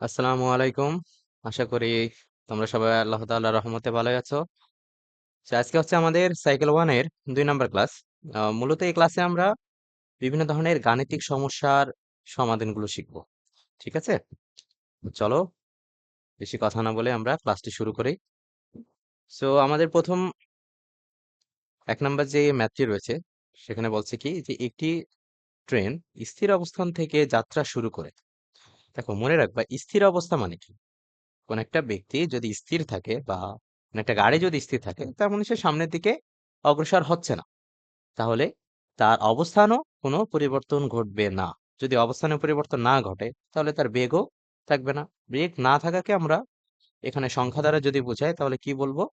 আসসালামু আলাইকুম। আশা করি তোমরা সবাই আল্লাহ তাআলার রহমতে ভালোই আছো। আজকে হচ্ছে আমাদের সাইকেল 1 এর 2 নাম্বার ক্লাস। মূলত এই ক্লাসে আমরা বিভিন্ন ধরনের গাণিতিক সমস্যার সমাধানগুলো শিখব। ঠিক আছে? চলো বেশি কথা না বলে আমরা ক্লাসটি শুরু করি। আমাদের প্রথম 1 নাম্বার যে ম্যাথটি রয়েছে সেখানে বলছে কি যে একটি ট্রেন স্থির অবস্থান থেকে যাত্রা শুরু করে। দেখো মনে রাখবা স্থির অবস্থা মানে কি? কোন একটা ব্যক্তি যদি স্থির থাকে বা কোন একটা গাড়ি যদি স্থির থাকে তার মানে সে সামনের দিকে অগ্রসর হচ্ছে না, তাহলে তার অবস্থানও কোনো পরিবর্তন ঘটবে না। যদি অবস্থানে পরিবর্তন না ঘটে তাহলে তার বেগও থাকবে না। বেগ না থাকাকে আমরা এখানে সংখ্যা দ্বারা যদি বোঝাই তাহলে কি বলবো,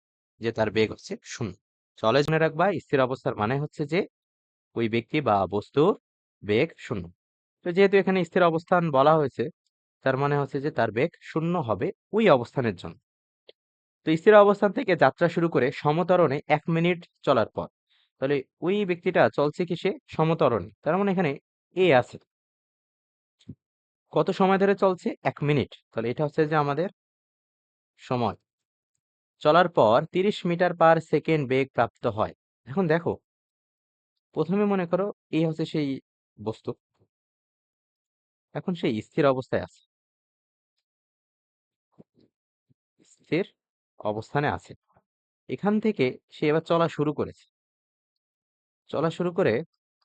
যে তার বেগ হচ্ছে শূন্য। চলে মনে রাখবা স্থির অবস্থার মানে হচ্ছে যে ওই ব্যক্তি বা বস্তুর বেগ শূন্য। তো যেহেতু এখানে স্থির অবস্থান বলা হয়েছে, তার মানে হচ্ছে যে তার বেগ শূন্য হবে ওই অবস্থানের জন্য। তো স্থির অবস্থান থেকে যাত্রা শুরু করে সমত্বরণে 1 মিনিট চলার পর, তাহলে ওই ব্যক্তিটা চলছে কিসে? সমত্বরণে। তার মানে এখানে এ আছে। কত সময় ধরে চলছে? 1 মিনিট। তাহলে এটা হচ্ছে যে আমাদের সময়। চলার পর 30 মিটার/সেকেন্ড বেগ প্রাপ্ত হয়। এখন দেখো, প্রথমে মনে করো এই হচ্ছে সেই বস্তু, এখন সেই স্থির অবস্থায় আছে, স্থির অবস্থানে আছে। এখান থেকে সে এবার চলা শুরু করেছে। চলা শুরু করে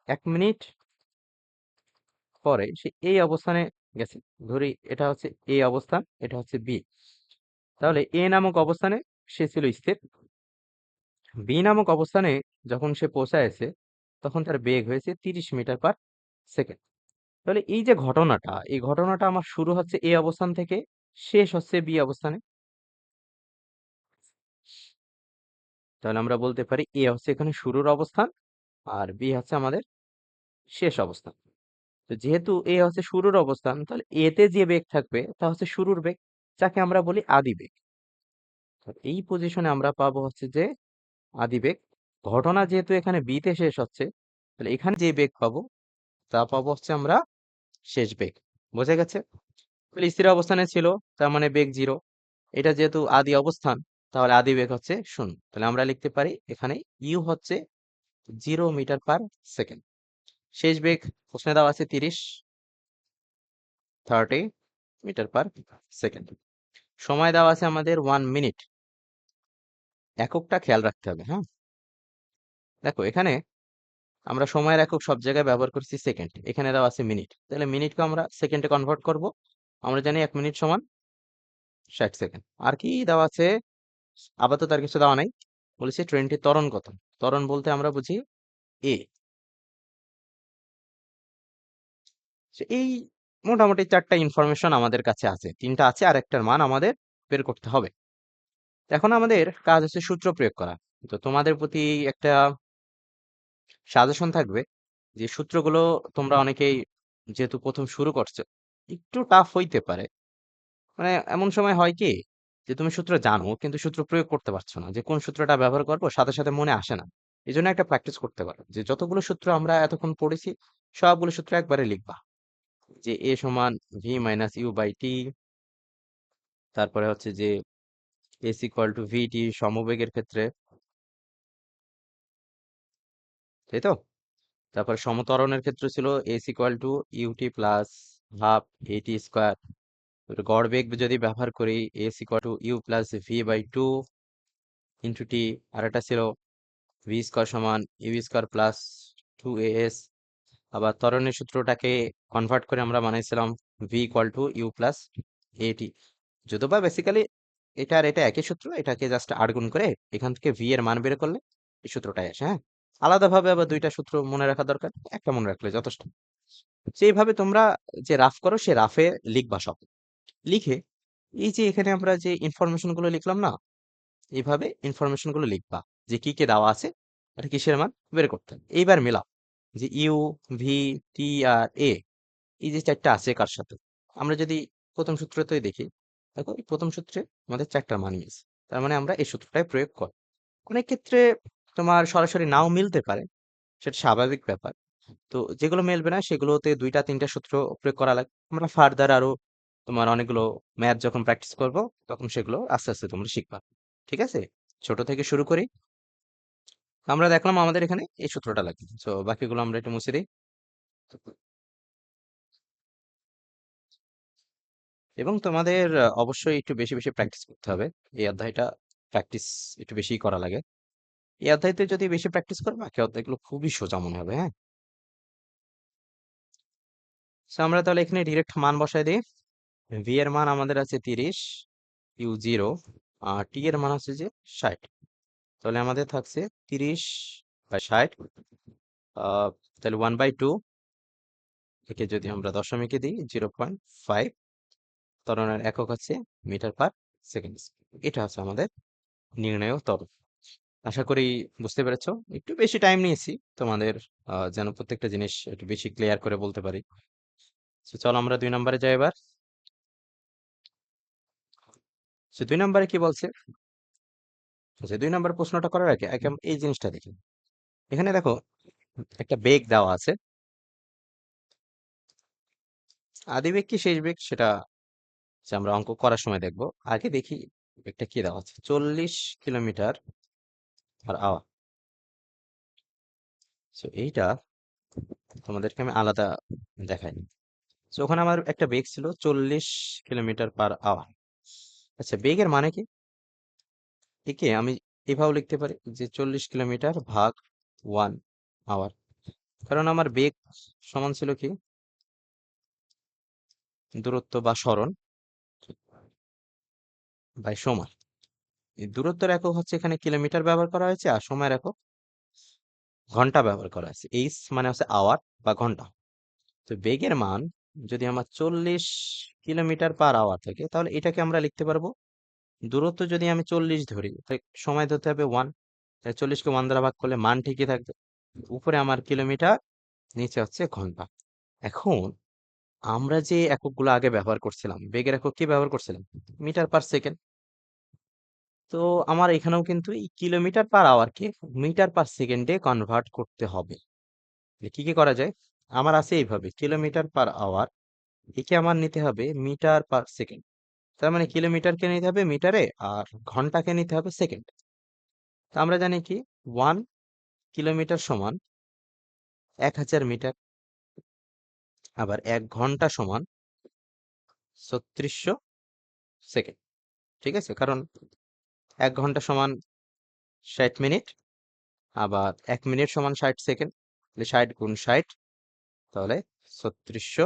1 মিনিট পরে সে এই অবস্থানে গেছে। ধরি এটা হচ্ছে এ অবস্থান, এটা হচ্ছে বি। তাহলে এ নামক অবস্থানে সে ছিল স্থির। বি নামক অবস্থানে যখন সে পৌঁছায়ছে তখন তার বেগ হয়েছে 30 মিটার/সেকেন্ড। তাহলে এই যে ঘটনাটা, এই ঘটনাটা আমার শুরু হচ্ছে এ অবস্থান থেকে, শেষ হচ্ছে বি অবস্থানে। তাহলে আমরা বলতে পারি এ হচ্ছে এখানে শুরুর অবস্থান আর বি হচ্ছে আমাদের শেষ অবস্থান। তো যেহেতু এ হচ্ছে শুরুর অবস্থান, তাহলে এতে যে বেগ থাকবে তা হচ্ছে শুরুর বেগ, যাকে আমরা বলি আদি বেগ। তো এই পজিশনে আমরা পাবো হচ্ছে যে আদি বেগ। ঘটনা যেহেতু এখানে বি তে শেষ হচ্ছে, তাহলে এখানে যে বেগ পাবো তা পাবো হচ্ছে আমরা শেষ বেগ। বোঝা গেছে? তাহলে স্থির অবস্থানে ছিল, তার মানে বেগ 0। এটা যেহেতু আদি অবস্থান, তাহলে আদি বেগ হচ্ছে 0। তাহলে আমরা লিখতে পারি এখানে ইউ হচ্ছে 0 মিটার/সেকেন্ড। শেষ বেগ প্রশ্নে দেওয়া আছে 30 মিটার/সেকেন্ড। সময় দেওয়া আছে আমাদের 1 মিনিট। এককটা খেয়াল রাখতে হবে, হ্যাঁ? দেখো এখানে আমরা সময়ের একক সব জায়গায় ব্যবহার করছি সেকেন্ড, এখানে দেওয়া আছে মিনিট, তাহলে মিনিটকে আমরা সেকেন্ডে কনভার্ট করব। আমরা জানি 1 মিনিট সমান 60 সেকেন্ড। আর কি দেওয়া আছে? আপাতত আর কিছু দেওয়া নাই। বলেছি ট্রেনটির ত্বরণ কত। ত্বরণ বলতে আমরা বুঝি এ। এই মোটামুটি 4টা ইনফরমেশন আমাদের কাছে আছে, 3টা আছে আর একটার মান আমাদের বের করতে হবে। এখন আমাদের কাজ হচ্ছে সূত্র প্রয়োগ করা। তো তোমাদের প্রতি একটা সাজেশন থাকবে যে সূত্রগুলো তোমরা অনেকেই যেহেতু প্রথম শুরু করছো, একটু টাফ হইতে পারে। মানে এমন সময় হয় কি যে তুমি সূত্র জানো কিন্তু সূত্র প্রয়োগ করতে পারছো না, যে কোন সূত্রটা ব্যবহার করবো সাথে সাথে মনে আসে না। এই জন্য একটা প্র্যাকটিস করতে পারো যে যতগুলো সূত্র আমরা এতক্ষণ পড়েছি সবগুলো সূত্র একবারে লিখবা। যে এ সমান v - u/t, তারপরে হচ্ছে যে s = vt সমবেগের ক্ষেত্রে, তাই তো? তারপরে সমত্বরণের ক্ষেত্রে ছিল s = ut plus half at square. গড় বেগ যদি ব্যবহার করি s = u plus v/2 into T. আর এটা ছিল ভি স্কোয়ার সমান ইউ স্কোয়ার প্লাস 2as। আবার ত্বরণের সূত্রটাকে কনভার্ট করে আমরা বানাইছিলাম V equal to U plus at. যদিও বা বেসিক্যালি এটা আর এটা একই সূত্র, এটাকে জাস্ট আট গুণ করে এখান থেকে ভি এর মান বের করলে এই সূত্রটাই আসে, হ্যাঁ? আলাদাভাবে আবার দুইটা সূত্র মনে রাখা দরকার, একটা মনে রাখলে যথেষ্ট। সেইভাবে তোমরা যে রাফ করো সে রাফে লিখবা সব। লিখে এই যে এখানে আমরা যে ইনফরমেশন গুলো লিখলাম না, এইভাবে ইনফরমেশন গুলো লিখবা যে কি কি দেওয়া আছে, এটা কিসের মান বের করতে হবে। এইবার মেলাও যে ইউ, ভি, টি আর এ, এই যে 4টা আছে কার সাথে। আমরা যদি প্রথম সূত্রতেই দেখি, দেখো এই প্রথম সূত্রে আমাদের 4টা মানই আছে, তার মানে আমরা এই সূত্রটাই প্রয়োগ করি। অনেক ক্ষেত্রে তোমার সরাসরি নাও মিলতে পারে, সেটা স্বাভাবিক ব্যাপার। তো যেগুলো মিলবে না সেগুলোতে 2টা 3টা সূত্র প্রয়োগ করা লাগে। আমরা ফার্দার আরো তোমার অনেকগুলো ম্যাথ যখন প্র্যাকটিস করবো তখন সেগুলো আস্তে আস্তে তোমরা শিখবা। ঠিক আছে, ছোট থেকে শুরু করি। আমরা দেখলাম আমাদের এখানে এই সূত্রটা লাগবে, তো বাকিগুলো আমরা একটু মুছে দিই। এবং তোমাদের অবশ্যই একটু বেশি বেশি প্র্যাকটিস করতে হবে। এই অধ্যায়টা প্র্যাকটিস একটু বেশি করা লাগে। এই অধ্যায়তে যদি বেশি প্র্যাকটিস করো বাকি অধ্যায়গুলো খুবই সোজা মনে হবে। হ্যাঁ, তো আমরা তাহলে এখানে ডিরেক্ট মান বসাই দিই। ভি এর মান আমাদের আছে 30, ইউ 0, আর টি এর মান হচ্ছে যে 60। তাহলে আমাদের থাকছে 30/60। তাহলে 1/2 একে যদি আমরা দশমিকে দিই 0.5, ত্বরণের একক হচ্ছে মিটার পার সেকেন্ড। এটা হচ্ছে আমাদের নির্ণয় ত্বরণ। আশা করি বুঝতে পেরেছো। একটু বেশি টাইম নিয়েছি তোমাদের যেন প্রত্যেকটা জিনিস একটু বেশি ক্লিয়ার করে বলতে পারি। তো চলো আমরা 2 নম্বরে যাই এবার। তো 2 নম্বরে কি বলছে? আচ্ছা, 2 নম্বর প্রশ্নটা করার আগে আগে আমরা এই জিনিসটা দেখি। এখানে দেখো একটা বেগ দেওয়া আছে। আদি বেগ কি শেষ বেগ সেটা হচ্ছে আমরা অঙ্ক করার সময় দেখবো। আগে দেখি বেগটা কি দেওয়া আছে। 40 কিলোমিটার/আওয়ার। তো এইটা তোমাদেরকে আমি আলাদা দেখাই। তো ওখানে আমার একটা বেগ ছিল 40 কিলোমিটার/আওয়ার। আচ্ছা, বেগের মানে কি? একে আমি এভাবে লিখতে পারি যে 40 কিলোমিটার ভাগ 1 আওয়ার। কারণ আমার বেগ সমান ছিল কি, দূরত্ব বা সরণ বাই সময়। এই দূরত্বের একক হচ্ছে এখানে কিলোমিটার ব্যবহার করা হয়েছে, আর সময়ের একক ঘন্টা ব্যবহার করা হয়েছে। এইচ মানে হচ্ছে আওয়ার বা ঘন্টা। তো বেগের মান যদি আমার 40 কিলোমিটার/আওয়ার থাকে, তাহলে এটাকে আমরা লিখতে পারবো, দূরত্ব যদি আমি 40 ধরি তাহলে সময় ধরতে হবে 1। 40কে 1 দ্বারা ভাগ করলে মান ঠিকই থাকবে। উপরে আমার কিলোমিটার, নিচে হচ্ছে ঘন্টা। এখন আমরা যে এককগুলো আগে ব্যবহার করছিলাম, বেগের একক কি ব্যবহার করছিলাম? Metre per second. তো আমার এখানেও কিন্তু এই কিলোমিটার/আওয়ারকে মিটার পার সেকেন্ডে কনভার্ট করতে হবে। কি কি করা যায়? আমার আছে এইভাবে, কিলোমিটার/আওয়ার একে আমার নিতে হবে মিটার পার সেকেন্ড। তার মানে কিলোমিটারকে নিতে হবে মিটারে, আর ঘন্টাকে নিতে হবে সেকেন্ড। তো আমরা জানি কি 1 কিলোমিটার সমান 1000 মিটার, আবার 1 ঘন্টা সমান 3600 সেকেন্ড। ঠিক আছে, কারণ 1 ঘন্টা সমান 60 মিনিট, আবার 1 মিনিট সমান 60 সেকেন্ড। 60 × 60, তাহলে 3600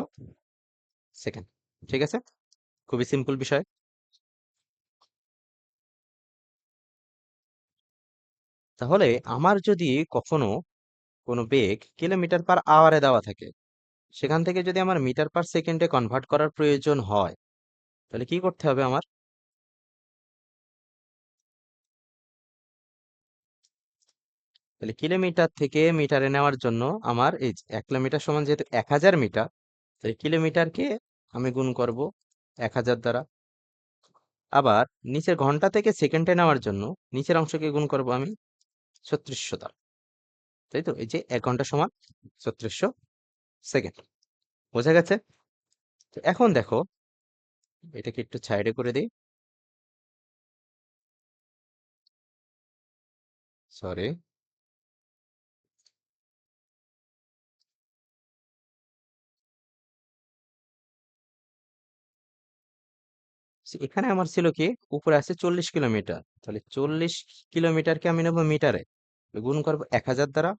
সেকেন্ড। ঠিক আছে, খুবই সিম্পল বিষয়। তাহলে আমার যদি কখনো কোনো বেগ কিলোমিটার/আওয়ারে দেওয়া থাকে, সেখান থেকে যদি আমার মিটার পার সেকেন্ডে কনভার্ট করার প্রয়োজন হয়, তাহলে কি করতে হবে আমার? তাহলে কিলোমিটার থেকে মিটারে নেওয়ার জন্য আমার এই 1 কিলোমিটার সমান যেহেতু 1000 মিটার, তাই কিলোমিটারকে আমি গুণ করব 1000 দ্বারা। আবার নিচের ঘন্টা থেকে সেকেন্ডে নেওয়ার জন্য নিচের অংশকে গুণ করব আমি 3600 দ্বারা। তাই তো, এই যে 1 ঘন্টা সমান 3600 সেকেন্ড। বোঝা গেছে? তো এখন দেখো, এটাকে একটু সাইডে করে দিই। সরি, এখানে আমার ছিল কি, উপরে আছে 40 কিলোমিটার, তাহলে 40 কিলোমিটারকে আমি নেবো মিটারে, গুণ করবো 1000 দ্বারা।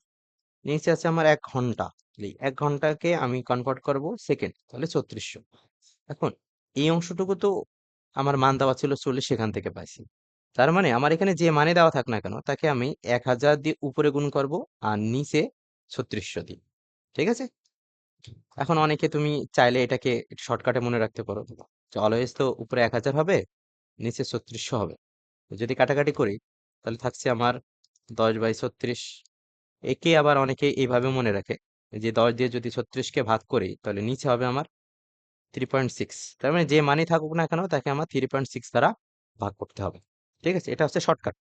নিচে আছে আমার 1 ঘন্টা, তাহলে 1 ঘন্টাকে আমি কনভার্ট করব সেকেন্ড, তাহলে 3600। এখন এই অংশটুকু তো আমার মান দেওয়া ছিল 40, সেখান থেকে পাইছি। তার মানে আমার এখানে যে মানে দেওয়া থাক না কেন, তাকে আমি 1000 দিয়ে উপরে গুণ করব, আর নিচে 3600 দিই। ঠিক আছে, এখন অনেকে তুমি চাইলে এটাকে শর্টকাটে মনে রাখতে পারো যে অলওয়েজ তো উপরে 1000 হবে, নিচে 3600 হবে। যদি কাটাকাটি করি তাহলে থাকছে আমার 10/36। একে আবার অনেকে এইভাবে মনে রাখে যে 10 দিয়ে যদি 36কে ভাগ করি তাহলে নিচে হবে আমার 3.6। তার মানে যে মানই থাকুক না কেন তাকে আমার 3.6 দ্বারা ভাগ করতে হবে। ঠিক আছে, এটা হচ্ছে শর্টকাট।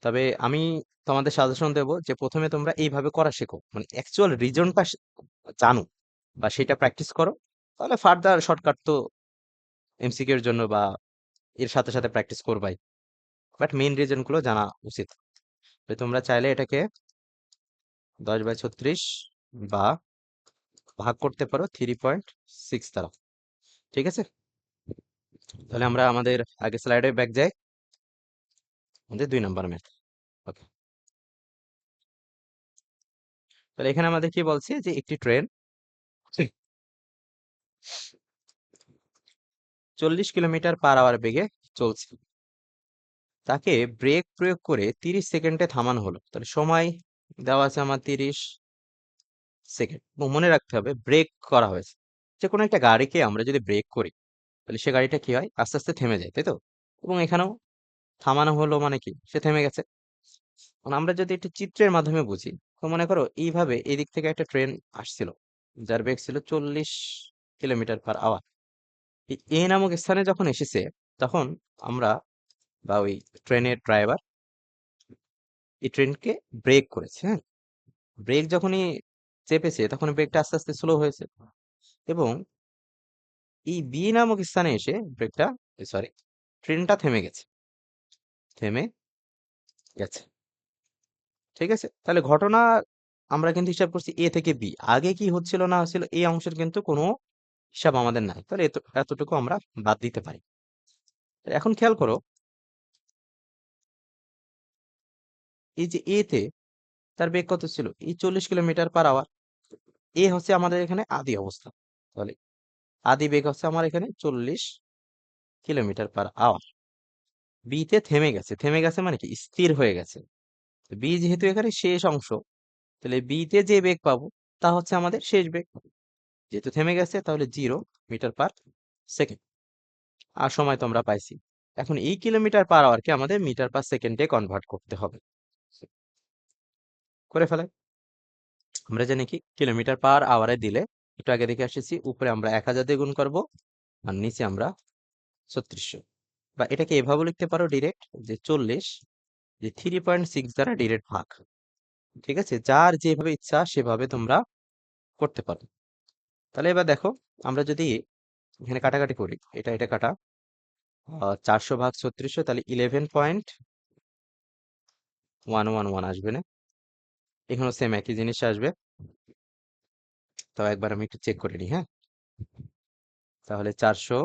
তবে আমি তোমাদের সাজেশন দেবো যে প্রথমে তোমরা এইভাবে করা শেখো, মানে অ্যাকচুয়াল রিজনটা জানো বা সেটা প্র্যাকটিস করো, তাহলে ফার্দার শর্টকাট তো এমসিকিউ এর জন্য বা এর সাথে সাথে প্র্যাকটিস করবাই, বাট মেইন রিজন গুলো জানা উচিত। তো তোমরা চাইলে এটাকে 10/36 বা ভাগ করতে পারো 3.6 দ্বারা। ঠিক আছে, তাহলে আমরা আমাদের আগের স্লাইডে ব্যাক যাই, আমাদের 2 নম্বর ম্যাথ। ওকে, তাহলে এখানে আমাদের কি বলছে যে একটি ট্রেন 40 কিলোমিটার/আওয়ার বেগে চলছে, তাকে ব্রেক প্রয়োগ করে 30 সেকেন্ডে থামানো হলো। তাহলে সময় দেওয়া আছে আমার 30 সেকেন্ড, এবং মনে রাখতে হবে ব্রেক করা হয়েছে। যে কোনো একটা গাড়িকে আমরা যদি ব্রেক করি, তাহলে সে গাড়িটা কি হয়, আস্তে আস্তে থেমে যায়, তাই তো? এবং এখানেও থামানো হলো মানে কি, সে থেমে গেছে। এখন আমরা যদি একটি চিত্রের মাধ্যমে বুঝি, তো মনে করো এইভাবে এদিক থেকে একটা ট্রেন আসছিল, যার বেগ ছিল 40 কিলোমিটার/আওয়ার। এ নামক স্থানে যখন এসেছে, তখন আমরা বা ওই ট্রেনের ড্রাইভার এই ট্রেনকে ব্রেক করেছে। হ্যাঁ, ব্রেক যখনই চেপেছে, তখন ব্রেকটা আস্তে আস্তে স্লো হয়েছে, এবং এই বি নামক স্থানে এসে ব্রেকটা, সরি, ট্রেনটা থেমে গেছে, থেমে গেছে। ঠিক আছে, তাহলে ঘটনা আমরা কিন্তু হিসাব করছি এ থেকে বি, আগে কি হচ্ছিল না হচ্ছিল এই অংশের কিন্তু কোনো হিসাব আমাদের নাই, তাহলে এতটুকু আমরা বাদ দিতে পারি। এখন খেয়াল করো, এই যে এ তে তার বেগ কত ছিল, এই 40 কিলোমিটার/আওয়ার। এ হচ্ছে আমাদের এখানে আদি অবস্থা, তাহলে আদি বেগ হচ্ছে আমার এখানে 40 কিলোমিটার/আওয়ার। বি তে থেমে গেছে, থেমে গেছে মানে কি, স্থির হয়ে গেছে। বি যেহেতু এখানে শেষ অংশ, তাহলে বি তে যে বেগ পাবো তা হচ্ছে আমাদের শেষ বেগ। যেহেতু থেমে গেছে, তাহলে 0 মিটার/সেকেন্ড। আর সময় তো আমরা পাইছি। এখন এই কিলোমিটার/আওয়ারকে আমাদের মিটার/সেকেন্ডে কনভার্ট করতে হবে। করে ফেলে, আমরা জানি কি কিলোমিটার/আওয়ারে দিলে, একটু আগে দেখে আসতেছি, উপরে আমরা 1000 দিয়ে গুণ করবো, আর নিচে আমরা 3600। বা এটাকে এভাবে লিখতে পারো ডিরেক্ট, যে 40 যে 3.6 দ্বারা ডিরেক্ট ভাগ। ঠিক আছে, যার যেভাবে ইচ্ছা সেভাবে তোমরা করতে পারো। তাহলে এবার দেখো, আমরা যদি এখানে কাটাকাটি করি, এটা এটা কাটা, 400 ভাগ 3600, তাহলে 11.111 আসবে না? এখানেও সেম একই জিনিস আসবে। তো একবার আমি একটু চেক করে নিই, হ্যাঁ। তাহলে 400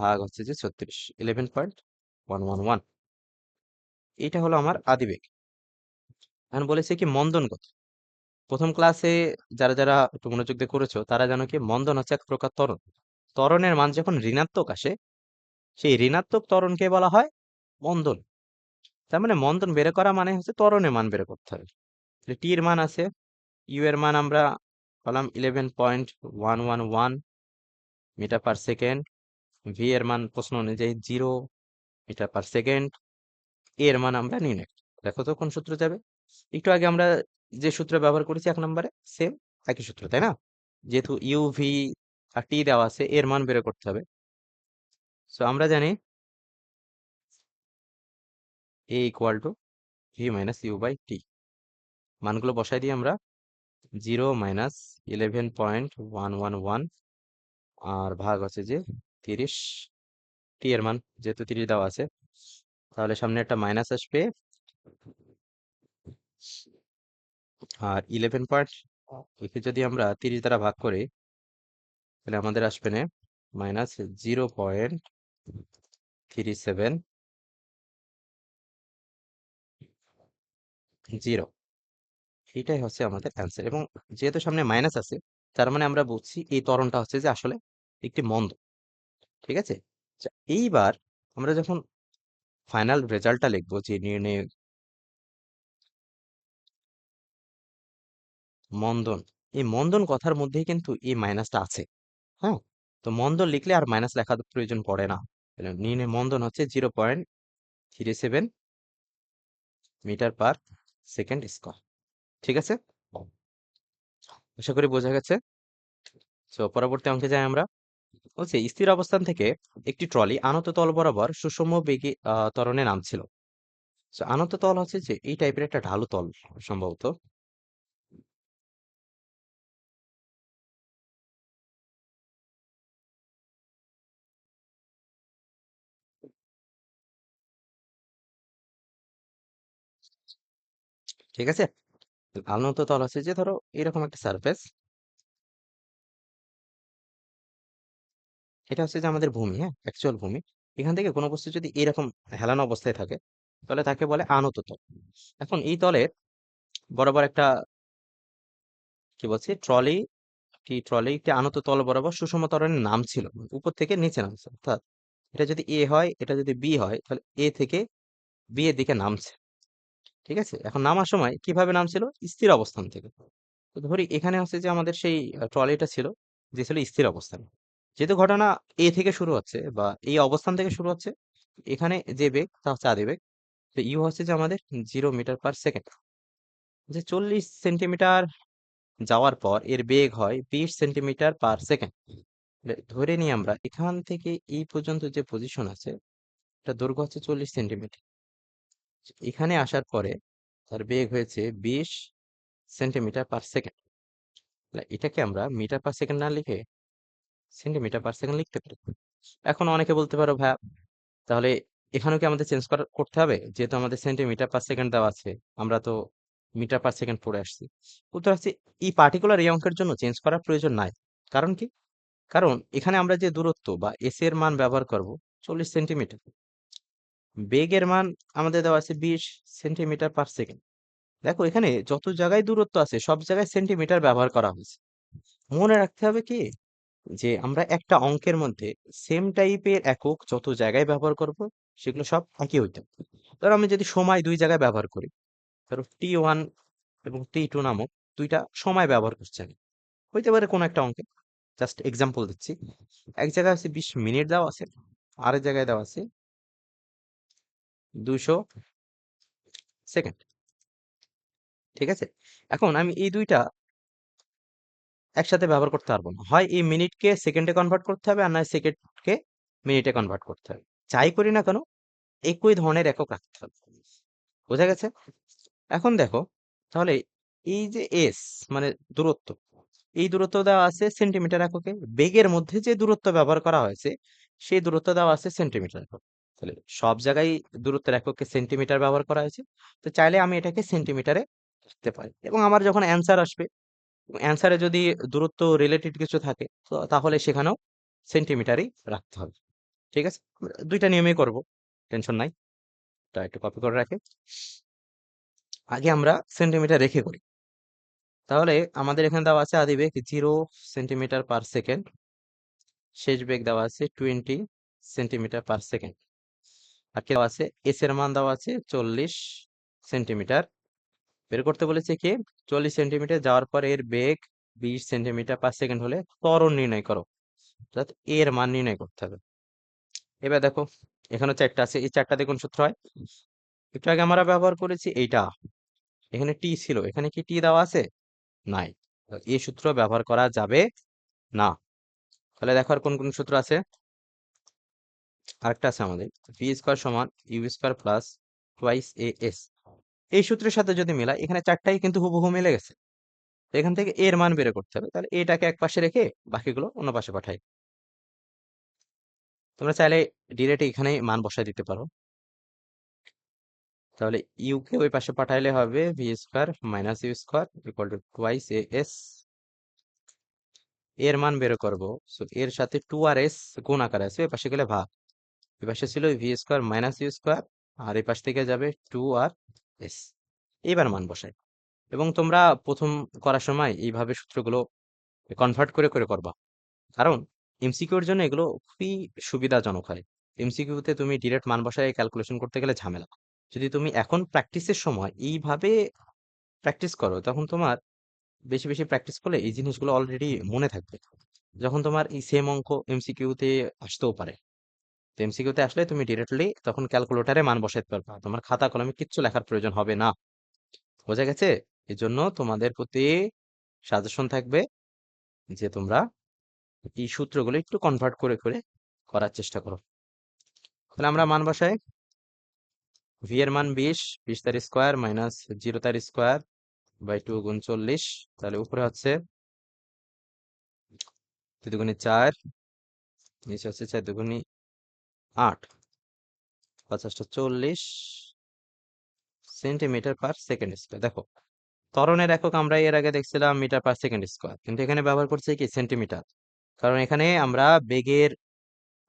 ভাগ হচ্ছে যে 36, 11.111, এটা হলো আমার আদিবেগ। এখন বলেছে কি মন্দন কত। প্রথম ক্লাসে যারা যারা একটু মনোযোগ দিয়ে করেছো, তারা জানো কি মন্দন হচ্ছে এক প্রকার ত্বরণ। ত্বরণের মান যখন ঋণাত্মক আসে, সেই ঋণাত্মক ত্বরণকে বলা হয় মন্দন। তার মানে মন্দন বের করা মানে হচ্ছে ত্বরণের মান বের করতে হবে। টি এর মান আছে, ইউ এর মান আমরা পেলাম 11.111 মিটার/সেকেন্ড, ভি এর মান প্রশ্ন অনুযায়ী 0 মিটার/সেকেন্ড, এর মান আমরা নির্ণয় করি। দেখো তো কোন সূত্র যাবে। একটু আগে আমরা যে সূত্র ব্যবহার করেছি 1 নম্বরে, সেম একই সূত্র, তাই না? যেহেতু ইউ ভি আর টি দেওয়া আছে, এর মান বের করতে হবে। সো আমরা জানি A equal to V minus U by T. মানগুলো বসাই দিই আমরা, 0 - 11.111, আর ভাগ হচ্ছে যে 30, টি এর মান যেহেতু 30 দেওয়া আছে, তাহলে সামনে একটা মাইনাস আসবে, আর 11 একে যদি আমরা 30 দ্বারা ভাগ করি, তাহলে আমাদের আসবে না -0.370। এটাই হচ্ছে আমাদের অ্যান্সার। এবং যেহেতু সামনে মাইনাস আছে, তার মানে আমরা বুঝছি এই ত্বরণটা হচ্ছে যে আসলে একটি মন্দ। ঠিক আছে, আচ্ছা, এইবার আমরা যখন ফাইনাল রেজাল্টটা লিখবো, যে নির্ণয় মন্দন, এই মন্দন কথার মধ্যেই কিন্তু এই মাইনাসটা আছে। হ্যাঁ, তো মন্দন লিখলে আর মাইনাস লেখার প্রয়োজন পড়ে না। নির্ণয় মন্দন হচ্ছে 0.37 মিটার/সেকেন্ড স্কয়ার। ঠিক আছে, আশা করি বোঝা গেছে। তো পরবর্তী অঙ্কে যাই আমরা। বলছে স্থির অবস্থান থেকে একটি ট্রলি আনত তল বরাবর সুষম বেগে ত্বরণে নামছিল। তো আনত তল হচ্ছে যে এই টাইপের একটা ঢালু তল সম্ভবত। ঠিক আছে? আনত তল হচ্ছে যে ধরো এরকম একটা সারফেস, এটা হচ্ছে যে আমাদের ভূমি, হ্যাঁ, অ্যাকচুয়াল ভূমি। এখান থেকে কোনো বস্তু যদি এরকম হেলানো অবস্থায় থাকে তাহলে তাকে বলে আনত তল। এখন এই তলের বরাবর একটা কি বলছি ট্রলি একটি আনত তল বরাবর সুষম ত্বরণের নাম ছিল, উপর থেকে নিচে নামছে। অর্থাৎ এটা যদি এ হয়, এটা যদি বি হয়, তাহলে এ থেকে বি এর দিকে নামছে। ঠিক আছে, এখন নামার সময় কিভাবে নামছিল? স্থির অবস্থান থেকে। তো ধরি এখানে হচ্ছে যে আমাদের সেই ট্রলিটা ছিল, যে ছিল স্থির অবস্থানে। যেহেতু ঘটনা এ থেকে শুরু হচ্ছে বা এই অবস্থান থেকে শুরু হচ্ছে, এখানে যে বেগ তা হচ্ছে আদিবেগ। তো ইউ হচ্ছে যে আমাদের 0 মিটার পার সেকেন্ড। যে 40 সেন্টিমিটার যাওয়ার পর এর বেগ হয় 20 সেন্টিমিটার পার সেকেন্ড। ধরে নিই আমরা এখান থেকে এই পর্যন্ত যে পজিশন আছে, এটা দৈর্ঘ্য হচ্ছে 40 সেন্টিমিটার। এখানে আসার পরে তার বেগ হয়েছে 20 সেন্টিমিটার পার সেকেন্ড। এটাকে আমরা মিটার পার সেকেন্ড না লিখে সেন্টিমিটার পার সেকেন্ড লিখতে পারি। এখন অনেকে বলতে পারো, ভাইয়া তাহলে এখানেও কি আমাদের চেঞ্জ করতে হবে, যেহেতু আমাদের সেন্টিমিটার পার সেকেন্ড দেওয়া আছে, আমরা তো মিটার পার সেকেন্ড পড়ে আসছি। উত্তর হচ্ছে এই পার্টিকুলার এই অঙ্কের জন্য চেঞ্জ করার প্রয়োজন নাই। কারণ কি? কারণ এখানে আমরা যে দূরত্ব বা এস এর মান ব্যবহার করব 40 সেন্টিমিটার, বেগের মান আমাদের দেওয়া আছে 20 সেন্টিমিটার পার সেকেন্ড। দেখো এখানে যত জায়গায় দূরত্ব আছে সব জায়গায় সেন্টিমিটার ব্যবহার করা হয়েছে। মনে রাখতে হবে কি, যে আমরা একটা অঙ্কের মধ্যে সেম টাইপের একক যত জায়গায় ব্যবহার করব সেগুলো সব একই হইতে হবে। ধরো আমি যদি সময় দুই জায়গায় ব্যবহার করি, ধরো T1 এবং T2 নামক দুইটা সময় ব্যবহার করছি আমি, হইতে পারে কোনো একটা অঙ্কে। জাস্ট এক্সাম্পল দিচ্ছি, এক জায়গায় আছে 20 মিনিট দেওয়া আছে, আরেক জায়গায় দেওয়া আছে 200 সেকেন্ড। ঠিক আছে, এখন আমি এই দুইটা একসাথে ব্যবহার করতে পারবো না, হয় এই মিনিটকে সেকেন্ডে কনভার্ট করতে হবে আর নয় সেকেন্ডকে মিনিটে কনভার্ট করতে হবে। যাই করি না কেন একই ধরনের একক রাখতে হবে। বোঝা গেছে? এখন দেখো, তাহলে এই যে এস মানে দূরত্ব, এই দূরত্ব দেওয়া আছে সেন্টিমিটার এককে। বেগের মধ্যে যে দূরত্ব ব্যবহার করা হয়েছে সেই দূরত্ব দেওয়া আছে সেন্টিমিটার একক। তাহলে সব জায়গায় দূরত্বের এককে সেন্টিমিটার ব্যবহার করা হয়েছে। তো চাইলে আমি এটাকে সেন্টিমিটারে লিখতে পারি, এবং আমার যখন অ্যান্সার আসবে, অ্যান্সারে যদি দূরত্ব রিলেটেড কিছু থাকে তো তাহলে সেখানেও সেন্টিমিটারই রাখতে হবে। ঠিক আছে, দুইটা নিয়মেই করব, টেনশন নাই। এটা একটু কপি করে রাখে, আগে আমরা সেন্টিমিটার রেখে করি। তাহলে আমাদের এখানে দেওয়া আছে আদি বেগ 0 সেন্টিমিটার পার সেকেন্ড, শেষ বেগ দেওয়া আছে 20 সেন্টিমিটার পার সেকেন্ড। আর কি দেওয়া আছে? এস এর মান দেওয়া আছে 40 সেন্টিমিটার। বের করতে বলেছে কি, 40 সেন্টিমিটার যাওয়ার পরে এর বেগ 20 সেন্টিমিটার পার সেকেন্ড হলে ত্বরণ নির্ণয় করো, অর্থাৎ এর মান নির্ণয় করতে হবে। এবার দেখো এখানে চারটা আছে, এই চারটা দিয়ে কোন সূত্র হয়? একটু আগে আমরা ব্যবহার করেছি এইটা। এখানে টি ছিল, এখানে কি টি দেওয়া আছে? নাই। তো এই সূত্র ব্যবহার করা যাবে না। তাহলে দেখো আর কোন কোন সূত্র আছে। আরেকটা আছে আমাদের, ভি স্কোয়ার সমান U square plus twice A S. এই সূত্রের সাথে যদি মিলাই, এখানে চারটাই কিন্তু হুবহু মিলে গেছে। তো এখান থেকে এর মান বের করতে হবে, তাহলে এটাকে এক পাশে রেখে বাকিগুলো অন্য পাশে পাঠাই। তোমরা চাইলে ডিরেক্ট এখানে মান বসায় দিতে পারো। তাহলে ইউ কে ওই পাশে পাঠাইলে হবে V square minus U square equal to twice A S. এর মান বের করবো, সো এর সাথে 2 আর এস গুণ আকারে আছে, ওই পাশে গেলে ভাগ। ওই পাশে ছিল V square minus U square, আর এই পাশ থেকে যাবে 2 আর এস। এইবার মান বসাই, এবং তোমরা প্রথম করার সময় এইভাবে সূত্রগুলো কনভার্ট করে করে করবা, কারণ এমসিকিউর জন্য এগুলো খুবই সুবিধাজনক হয়। এমসিকিউতে তুমি ডিরেক্ট মান বসায় ক্যালকুলেশন করতে গেলে ঝামেলা। যদি তুমি এখন প্র্যাকটিসের সময় এইভাবে প্র্যাকটিস করো, তখন তোমার বেশি বেশি প্র্যাকটিস করলে এই জিনিসগুলো অলরেডি মনে থাকবে। যখন তোমার এই সেম অঙ্ক এমসিকিউতে আসতেও পারে, তো এমসিকিউতে আসলে তুমি ডিরেক্টলি তখন ক্যালকুলেটারে মান বসাইতে পারবা, তোমার খাতা কলমে কিচ্ছু লেখার প্রয়োজন হবে না। বোঝা গেছে? এই জন্য তোমাদের প্রতি সাজেশন থাকবে যে তোমরা এই সূত্রগুলো একটু কনভার্ট করে করে করার চেষ্টা করো। তাহলে আমরা মান বসাই, ভি এর মান 20, 20 তার স্কোয়ার মাইনাস 0 তার স্কোয়ার বাই 2 গুণ 40। তাহলে উপরে হচ্ছে 2 দুগুণে 4, নিচে হচ্ছে 4 দুগুণে 8, 50 টা 40 সেন্টিমিটার পার সেকেন্ড স্কোয়ার। দেখো, ত্বরণের একক আমরা এর আগে দেখছিলাম মিটার পার সেকেন্ড স্কোয়ার, কিন্তু এখানে ব্যবহার করছি কি সেন্টিমিটার। কারণ এখানে আমরা বেগের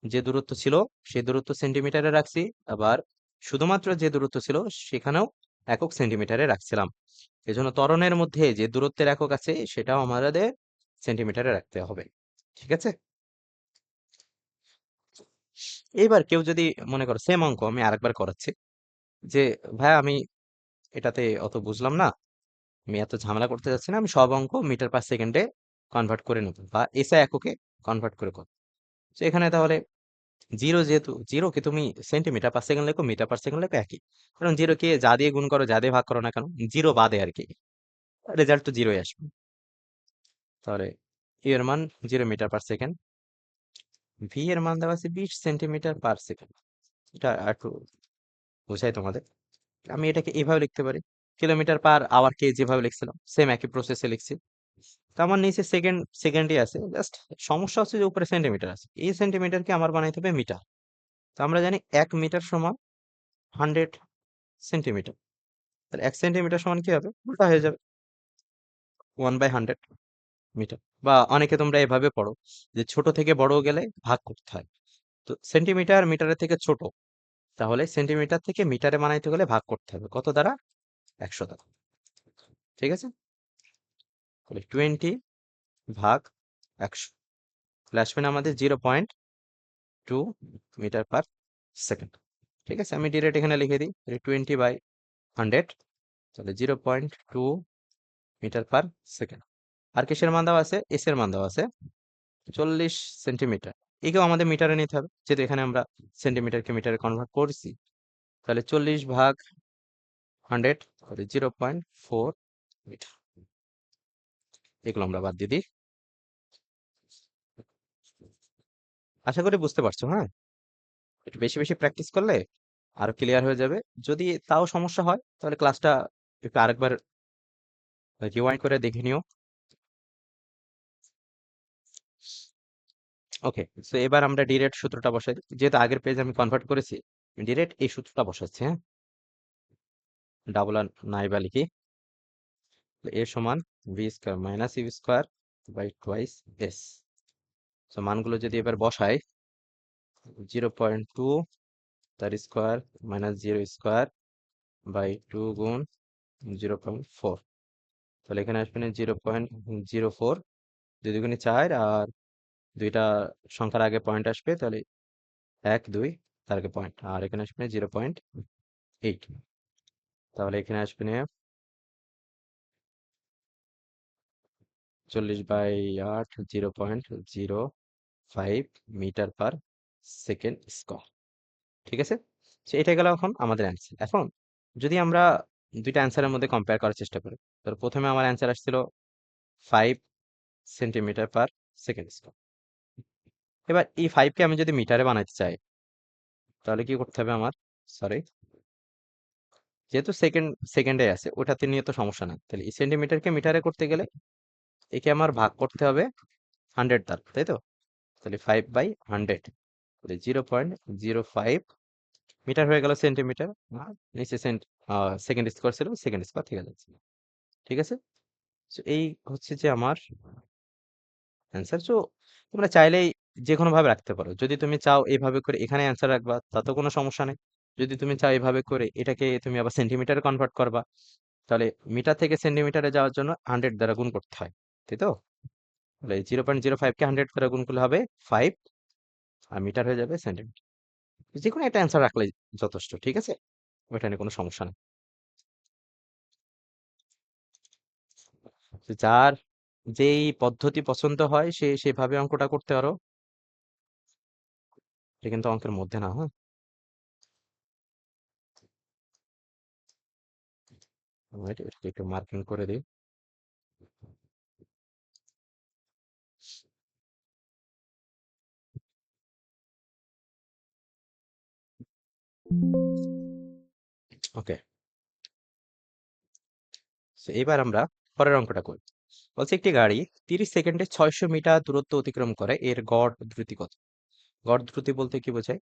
যে দূরত্ব ছিল সেই দূরত্ব সেন্টিমিটারে রাখছি, আবার শুধুমাত্র যে দূরত্ব ছিল সেখানেও একক সেন্টিমিটারে রাখছিলাম। এজন্য ত্বরণের মধ্যে যে দূরত্বের একক আছে সেটাও আমাদের সেন্টিমিটারে রাখতে হবে। ঠিক আছে। এইবার কেউ যদি মনে করো সেম অঙ্ক আমি আরেকবার করাচ্ছি, যে ভাই আমি এটাতে অত বুঝলাম না, আমি এত ঝামেলা করতে যাচ্ছি না, আমি সব অঙ্ক মিটার পার সেকেন্ডে কনভার্ট করে নেব বা এসআই এককে কনভার্ট করে কর। তো এখানে তাহলে জিরো, যেহেতু জিরো কে তুমি সেন্টিমিটার পার সেকেন্ড লেখো, মিটার পার সেকেন্ড লেখো একই, কারণ জিরো কে যা দিয়ে গুণ করো যা দিয়ে ভাগ করো না কেন, জিরো বাদে আর কি, রেজাল্ট তো জিরোই আসবে। তাহলে ইউ এর মান 0 মিটার পার সেকেন্ড, ভি এর মান দেওয়া আছে 20 সেন্টিমিটার পার সেকেন্ড। এটা একটু বোঝাই তোমাদের, আমি এটাকে এইভাবে লিখতে পারি, কিলোমিটার পার আওয়ার কে যেভাবে লিখছিলাম সেম একই প্রসেসে লিখছি। তো আমার নিচে সেকেন্ড সেকেন্ডই আছে, জাস্ট সমস্যা হচ্ছে যে উপরে সেন্টিমিটার আছে, এই সেন্টিমিটারকে আমার বানাইতে হবে মিটার। তো আমরা জানি 1 মিটার সমান 100 সেন্টিমিটার। তাহলে 1 সেন্টিমিটার সমান কি হবে, উল্টা হয়ে যাবে, 1/100 মিটার। বা অনেকে তোমরা এভাবে পড়ো যে ছোট থেকে বড় গেলে ভাগ করতে হয়। তো সেন্টিমিটার মিটারের থেকে ছোট, তাহলে সেন্টিমিটার থেকে মিটারে বানাইতে গেলে ভাগ করতে হবে কত দ্বারা, 100 দ্বারা। ঠিক আছে, তাহলে 20/100, তাহলে আসবে না আমাদের 0.2 মিটার পার সেকেন্ড। ঠিক আছে, আমি ডিরেক্ট এখানে লিখে দিই 20/100, তাহলে 0.2 মিটার পার সেকেন্ড। আর কিসের মান দেওয়া আছে, এস এর মান দেওয়া আছে 40 সেন্টিমিটার। একেও আমাদের মিটারে নিতে হবে, যেহেতু এখানে আমরা সেন্টিমিটারকে মিটারে কনভার্ট করছি। তাহলে 40/100, তাহলে 0.4 মিটার। এগুলো আমরা বাদ দিয়ে দিই। আশা করি বুঝতে পারছো, হ্যাঁ। একটু বেশি বেশি প্র্যাকটিস করলে আরো ক্লিয়ার হয়ে যাবে। যদি তাও সমস্যা হয় তাহলে ক্লাসটা একটু আরেকবার রিওয়াইন্ড করে দেখে নিও। ওকে, সো এবার আমরা ডিরেক্ট সূত্রটা বসাই দিই। যেহেতু আগের পেজ আমি কনভার্ট করেছি, ডিরেক্ট এই সূত্রটা বসাচ্ছি, হ্যাঁ। ডাবল আর নাইবা লিখি, এ সমান V square minus U square by twice S. So মানগুলো যদি এবার বসাই, 0.2 তার স্কোয়ার মাইনাস 0 স্কোয়ার/2 গুণ 0.4, তাহলে এখানে আসবে না 0.04, 2 × 2 = 4, আর দুইটা সংখ্যার আগে পয়েন্ট আসবে, তাহলে 1 2 তার আগে পয়েন্ট, আর এখানে আসবে 0.8, তাহলে এখানে আসবে 40/8, 0.05 মিটার পার সেকেন্ড স্কোয়ার। ঠিক আছে, তো এটা গেল এখন আমাদের অ্যান্সার। এখন যদি আমরা দুইটা অ্যান্সারের মধ্যে কম্পেয়ার করার চেষ্টা করি, তো প্রথমে আমার অ্যান্সার আসছিল 5 সেন্টিমিটার পার সেকেন্ড স্কোয়ার। এবার এই 5 কে আমি যদি মিটারে বানাইতে চাই তাহলে কি করতে হবে আমার, সরি, যেহেতু সেকেন্ড সেকেন্ডে আছে ওটাতে নিয়ে তো সমস্যা নাই, তাহলে এই সেন্টিমিটারকে মিটারে করতে গেলে একে আমার ভাগ করতে হবে 100 দ্বারা, তাই তো। তাহলে 5/100, তাহলে 0.05 মিটার হয়ে গেল সেন্টিমিটার, আর নিচে সেকেন্ড স্কোয়ার ছিল, সেকেন্ড স্কোয়ার থেকে যাচ্ছে। ঠিক আছে, তো এই হচ্ছে যে আমার অ্যান্সার। তো তোমরা চাইলেই যে কোনো ভাবে রাখতে পারো, যদি তুমি চাও এইভাবে করে এখানে অ্যান্সার রাখবা তাতেও কোনো সমস্যা নেই। যদি তুমি চাও এইভাবে করে এটাকে তুমি আবার সেন্টিমিটারে কনভার্ট করবা, তাহলে মিটার থেকে সেন্টিমিটারে যাওয়ার জন্য 100 দ্বারা গুণ করতে হয়, তাই তো। তাহলে 0.05 কে 100 দ্বারা গুণ করলে হবে 5, আর মিটার হয়ে যাবে সেন্টিমিটার। যে কোনো একটা অ্যান্সার রাখলে যথেষ্ট। ঠিক আছে, ওইটা নিয়ে কোনো সমস্যা নেই। তো যার যেই পদ্ধতি পছন্দ হয় সে সেভাবে অঙ্কটা করতে পারো, এটা কিন্তু অঙ্কের মধ্যে না, হ্যাঁ। এটাকে একটু মার্কিং করে দিই। ওকে, এবার আমরা পরের অঙ্কটা করি। বলছে একটি গাড়ি 30 সেকেন্ডে 600 মিটার দূরত্ব অতিক্রম করে, এর গড় দ্রুতি কত। গড় দ্রুতি বলতে কি বোঝায়,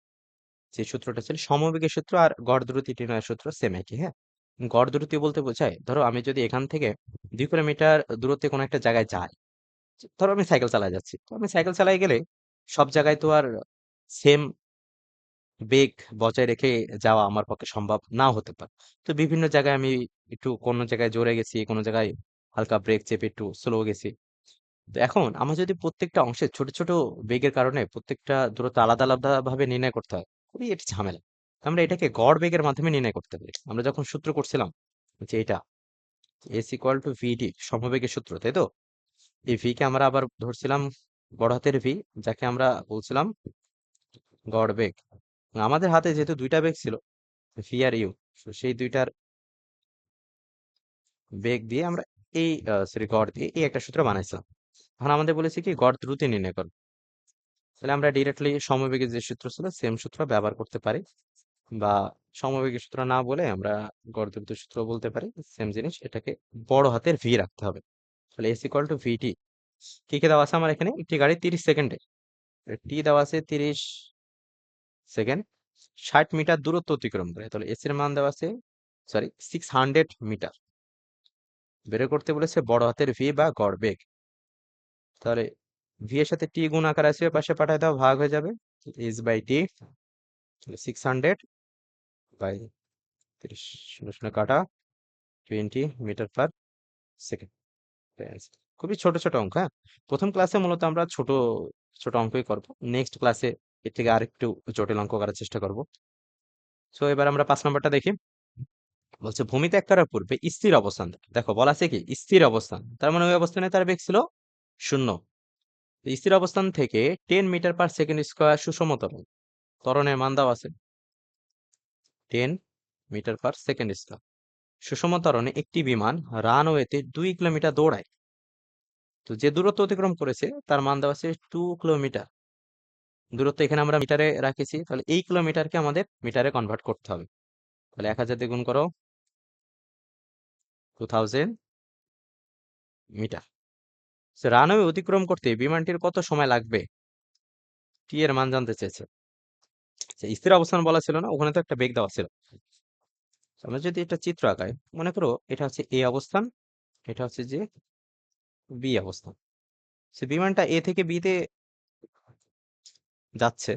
যে সূত্রটা ছিল সমবেগের সূত্র আর গড় দ্রুতি নির্ণয়ের সূত্র সেম একই, হ্যাঁ। গড় দূরত্ব বলতে বোঝায়, ধরো আমি যদি এখান থেকে 2 কিলোমিটার দূরত্বে কোনো একটা জায়গায় যাই, ধরো আমি সাইকেল চালায় যাচ্ছি, তো আমি সাইকেল চালায় গেলে সব জায়গায় তো আর সেম বেগ বজায় রেখে যাওয়া আমার পক্ষে সম্ভব নাও হতে পারে। তো বিভিন্ন জায়গায় আমি একটু কোনো জায়গায় জোরে গেছি, কোনো জায়গায় হালকা ব্রেক চেপে একটু স্লো গেছি। তো এখন আমার যদি প্রত্যেকটা অংশে ছোট ছোট বেগের কারণে প্রত্যেকটা দূরত্ব আলাদা আলাদা ভাবে নির্ণয় করতে হয়, খুবই এটা ঝামেলা। আমরা এটাকে গড় বেগের মাধ্যমে নির্ণয় করতে পারি। আমরা যখন সূত্র করছিলাম যে এটা এস ইকুয়াল টু ভিডি, সমবেগের সূত্র, তাই তো? এই ভি কে আমরা আবার ধরছিলাম বড় হাতের ভি, যাকে আমরা বলছিলাম গড় বেগ। আমাদের হাতে যেহেতু দুইটা বেগ ছিল, ভি আর ইউ, সেই দুইটার বেগ দিয়ে আমরা এই সরি গড় দিয়ে এই একটা সূত্র বানাইছিলাম। এখন আমাদের বলেছে কি গড় দ্রুতি নির্ণয় করো, তাহলে আমরা ডিরেক্টলি সমবেগের যে সূত্র ছিল সেম সূত্র ব্যবহার করতে পারি, বা সমবেগের সূত্র না বলে আমরা গড় দ্রুতি সূত্র বলতে পারি। সেম জিনিস, এটাকে বড় হাতের ভি রাখতে হবে। তাহলে এস ইকুয়াল টু ভিটি, কি কি দেওয়া আছে আমার এখানে? একটি গাড়ি 30 সেকেন্ডে, টি দেওয়া আছে 30 সেকেন্ড 60 মিটার দূরত্ব অতিক্রম করে, তাহলে এস এর মান দেওয়া আছে, সরি, 600 মিটার। বের করতে বলেছে বড় হাতের ভি বা গড় বেগ। তাহলে ভি এর সাথে টি গুণ আকার আছে, পাশে পাঠায় দাও, ভাগ হয়ে যাবে এস বাই টি। 600/30, শূন্য শূন্য কাটা, 20 মিটার পার সেকেন্ড। খুবই ছোট ছোট অঙ্ক, হ্যাঁ। প্রথম ক্লাসে মূলত আমরা ছোট ছোট অঙ্কই করব, নেক্সট ক্লাসে এর থেকে আরেকটু জটিল অঙ্ক করার চেষ্টা করব। তো এবার আমরা 5 নম্বরটা দেখি। বলছে ভূমি ত্যাগ করার পূর্বে স্থির অবস্থান, দেখো বলা আছে কি স্থির অবস্থান, তার মানে ওই অবস্থানে তার বেগ ছিল 0। তো স্থির অবস্থান থেকে 10 মিটার পার সেকেন্ড স্কোয়ার সুষম ত্বরণ, ত্বরণের মান দেওয়া আছে 10 মিটার পার সেকেন্ড স্কোয়ার। সুষম ত্বরণে একটি বিমান রানওয়েতে 2 কিলোমিটার দৌড়ায়। তো যে দূরত্ব অতিক্রম করেছে তার মান দেওয়া আছে 2 কিলোমিটার। দূরত্ব এখানে আমরা মিটারে রাখেছি, তাহলে এই কিলোমিটারকে আমাদের মিটারে কনভার্ট করতে হবে। তাহলে 1000 দিয়ে গুণ করো, 2000 মিটার। রানওয়ে অতিক্রম করতে বিমানটির কত সময় লাগবে, টি এর মান জানতে চেয়েছে। স্থির অবস্থান বলা ছিল না, ওখানে তো একটা বেগ দেওয়া ছিল। আমরা যদি এটা চিত্র আঁকাই, মনে করো এটা হচ্ছে এ অবস্থান, এটা হচ্ছে যে বি অবস্থান। সে বিমানটা এ থেকে বি তে যাচ্ছে,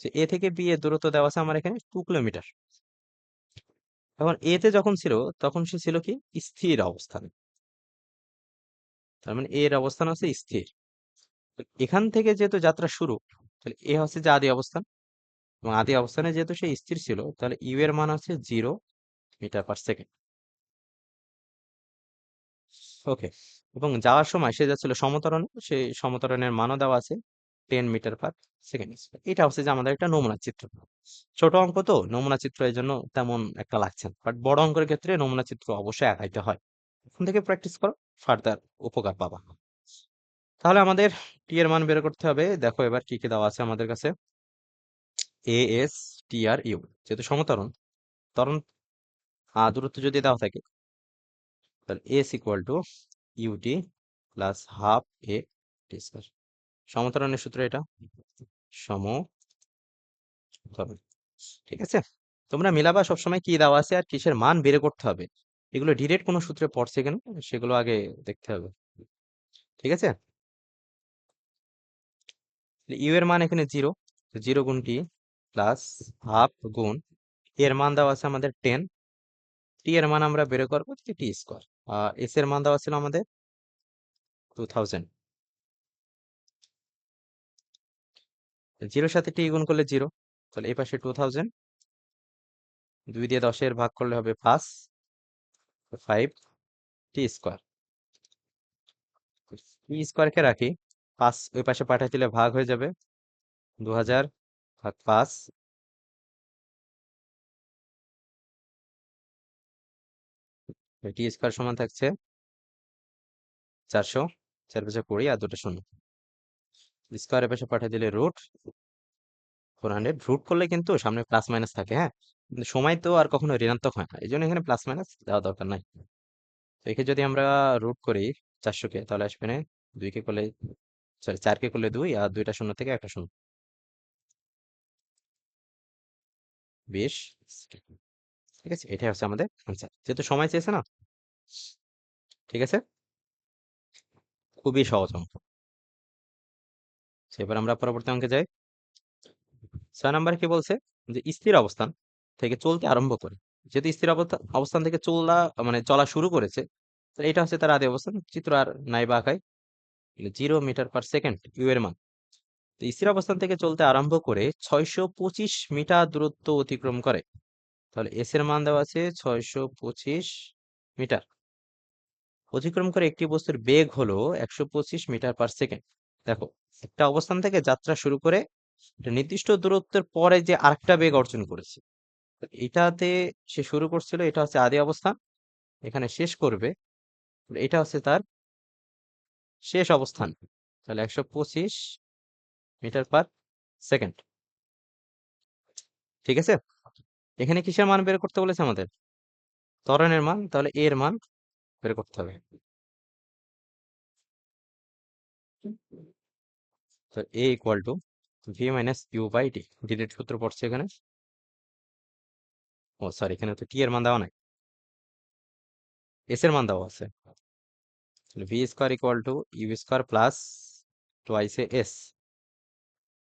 সে এ থেকে বি এর দূরত্ব দেওয়া আছে আমার এখানে 2 কিলোমিটার। এখন এ তে যখন ছিল তখন সে ছিল কি স্থির অবস্থানে, তার মানে এর অবস্থান আছে স্থির। তো এখান থেকে যেহেতু যাত্রা শুরু, তাহলে এ হচ্ছে যে আদি অবস্থান, এবং আদি অবস্থানে যেহেতু সে স্থির ছিল, তাহলে ইউ এর মান আছে 0 মিটার পার সেকেন্ড। ওকে। এবং যাওয়ার সময় সে যাচ্ছিল সমতরণে, সেই সমতরণের মানও দেওয়া আছে 10 মিটার পার সেকেন্ড। এটা হচ্ছে যে আমাদের একটা নমুনা চিত্র। ছোট অঙ্ক তো নমুনা চিত্র এই জন্য তেমন একটা লাগছে না, বাট বড় অঙ্কের ক্ষেত্রে নমুনা চিত্র অবশ্যই আঁকাইতে হয়। এখন থেকে প্র্যাকটিস করো, ফার্দার উপকার পাবা। তাহলে আমাদের টি এর মান বের করতে হবে। দেখো এবার কি কি দেওয়া আছে আমাদের কাছে। A S T are you, যেহেতু সমতরণ, ত্বরণ দূরত্ব যদি দেওয়া থাকে, তাহলে S equal to U T plus half A T square. সমতরণের সূত্র এটা, সমতরণ। ঠিক আছে, তোমরা মিলাবা সবসময় কি দেওয়া আছে আর কিসের মান বের করতে হবে। এগুলো ডিরেক্ট কোনো সূত্রে পড়ছে কেন সেগুলো আগে দেখতে হবে। ঠিক আছে, ইউ এর মান এখানে 0, 0 গুণ টি প্লাস হাফ গুণ এর মান দেওয়া আছে আমাদের 10, টি এর মান আমরা বের করবো টি স্কোয়ার। এস এর মান দেওয়া ছিল আমাদের 2000। 0-র সাথে টি গুণ করলে 0, তাহলে এই পাশে 2000, 2 দিয়ে 10-এর ভাগ করলে হবে 5, 5 টি স্কোয়ার। টি স্কোয়ারকে রাখি, 5 ওই পাশে পাঠিয়ে দিলে ভাগ হয়ে যাবে 2000/5। টি স্কোয়ার সমান থাকছে 400, 4×5 = 20 আর দুটো শূন্য। স্কোয়ারের পাশে পাঠিয়ে দিলে √400। রুট করলে কিন্তু সামনে প্লাস মাইনাস থাকে, হ্যাঁ, কিন্তু সময় তো আর কখনো ঋণাত্মক হয় না, এই জন্য এখানে প্লাস মাইনাস দেওয়া দরকার নাই। তো একে যদি আমরা রুট করি 400-কে, তাহলে আসবে না 2-কে করলে, সরি 4-কে করলে 2 আর দুইটা শূন্য থেকে একটা শূন্য। 20 সেকেন্ড। ঠিক আছে, এটাই হচ্ছে আমাদের আনসার, যেহেতু সময় চেয়েছে না। ঠিক আছে, খুবই সহজ অঙ্ক। এবার আমরা পরবর্তী অঙ্কে যাই। 6 নম্বরে কি বলছে, যে স্থির অবস্থান থেকে চলতে আরম্ভ করে, যেহেতু স্থির অবস্থান থেকে মানে চলা শুরু করেছে, তাহলে এটা হচ্ছে তার আদি অবস্থান। চিত্র আর নাই বা আঁকাই, 0 মিটার/সেকেন্ড ইউ এর মান। তো স্থির অবস্থান থেকে চলতে আরম্ভ করে 625 মিটার দূরত্ব অতিক্রম করে। তাহলে এস এর মান দেওয়া আছে 625 মিটার। অতিক্রম করে একটি বস্তুর বেগ হলো 125 মিটার/সেকেন্ড। দেখো, একটা অবস্থান থেকে যাত্রা শুরু করে একটা নির্দিষ্ট দূরত্বের পরে যে আরেকটা বেগ অর্জন করেছে, তো এটাতে সে শুরু করছিল, এটা হচ্ছে আদি অবস্থান, এখানে শেষ করবে, এটা হচ্ছে তার শেষ অবস্থান। তাহলে 125 মিটার/সেকেন্ড। ঠিক আছে, এখানে কিসের মান বের করতে বলেছে আমাদের? ত্বরণের মান। তাহলে এর মান বের করতে হবে। তো A equal to V minus U by T. Direct সূত্র পড়ছে এখানে। ও সরি, এখানে তো টি এর মান দেওয়া নাই, এস এর মান দেওয়া আছে। V square equal to U square plus twice A S.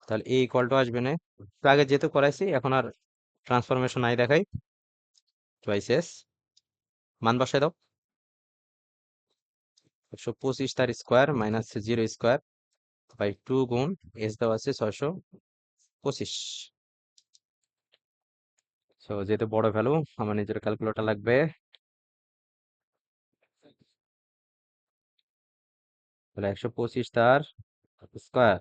তাহলে এ ইকুয়াল টু আসবে না, তো আগে যেহেতু করাইছি এখন আর ট্রান্সফরমেশন নাই দেখাই, টোয়াইস এস। মান বসাই দাও, 125 তার স্কোয়ার মাইনাস 0 স্কোয়ার বাই 2 গুণ এস দেওয়া আছে 625। তো যেহেতু বড় ভ্যালু, আমার নিজের ক্যালকুলেটর লাগবে। তাহলে 125 তার স্কোয়ার,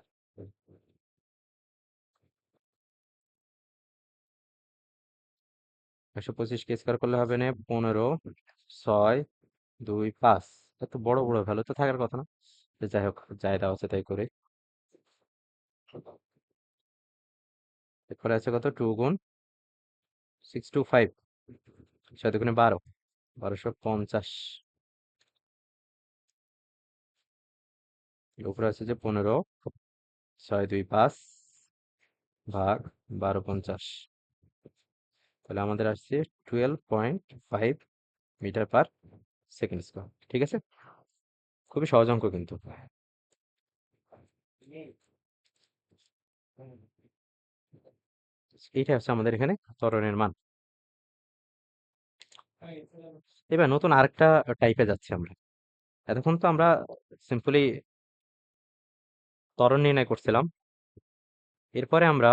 125 কে স্কোয়ার করলে হবে না 15, 6, 2, 5। এত বড় বড় ভ্যালু তো থাকার কথা না। তো যাই হোক, যাই দেওয়া আছে তাই করে। এরপরে আছে কত, 2 গুণ 625, 6 দুগুণে 12, 1250। উপরে আছে যে 15, 6, 2, 5 ভাগ 1250। তাহলে আমাদের আসছে 12.5 মিটার/সেকেন্ড স্কোয়ার। ঠিক আছে, খুবই সহজ অঙ্ক কিন্তু। এইটা হচ্ছে আমাদের এখানে ত্বরণের মান। এবার নতুন আরেকটা টাইপে যাচ্ছি আমরা। এতক্ষণ তো আমরা সিম্পলি ত্বরণ নির্ণয় করছিলাম, এরপরে আমরা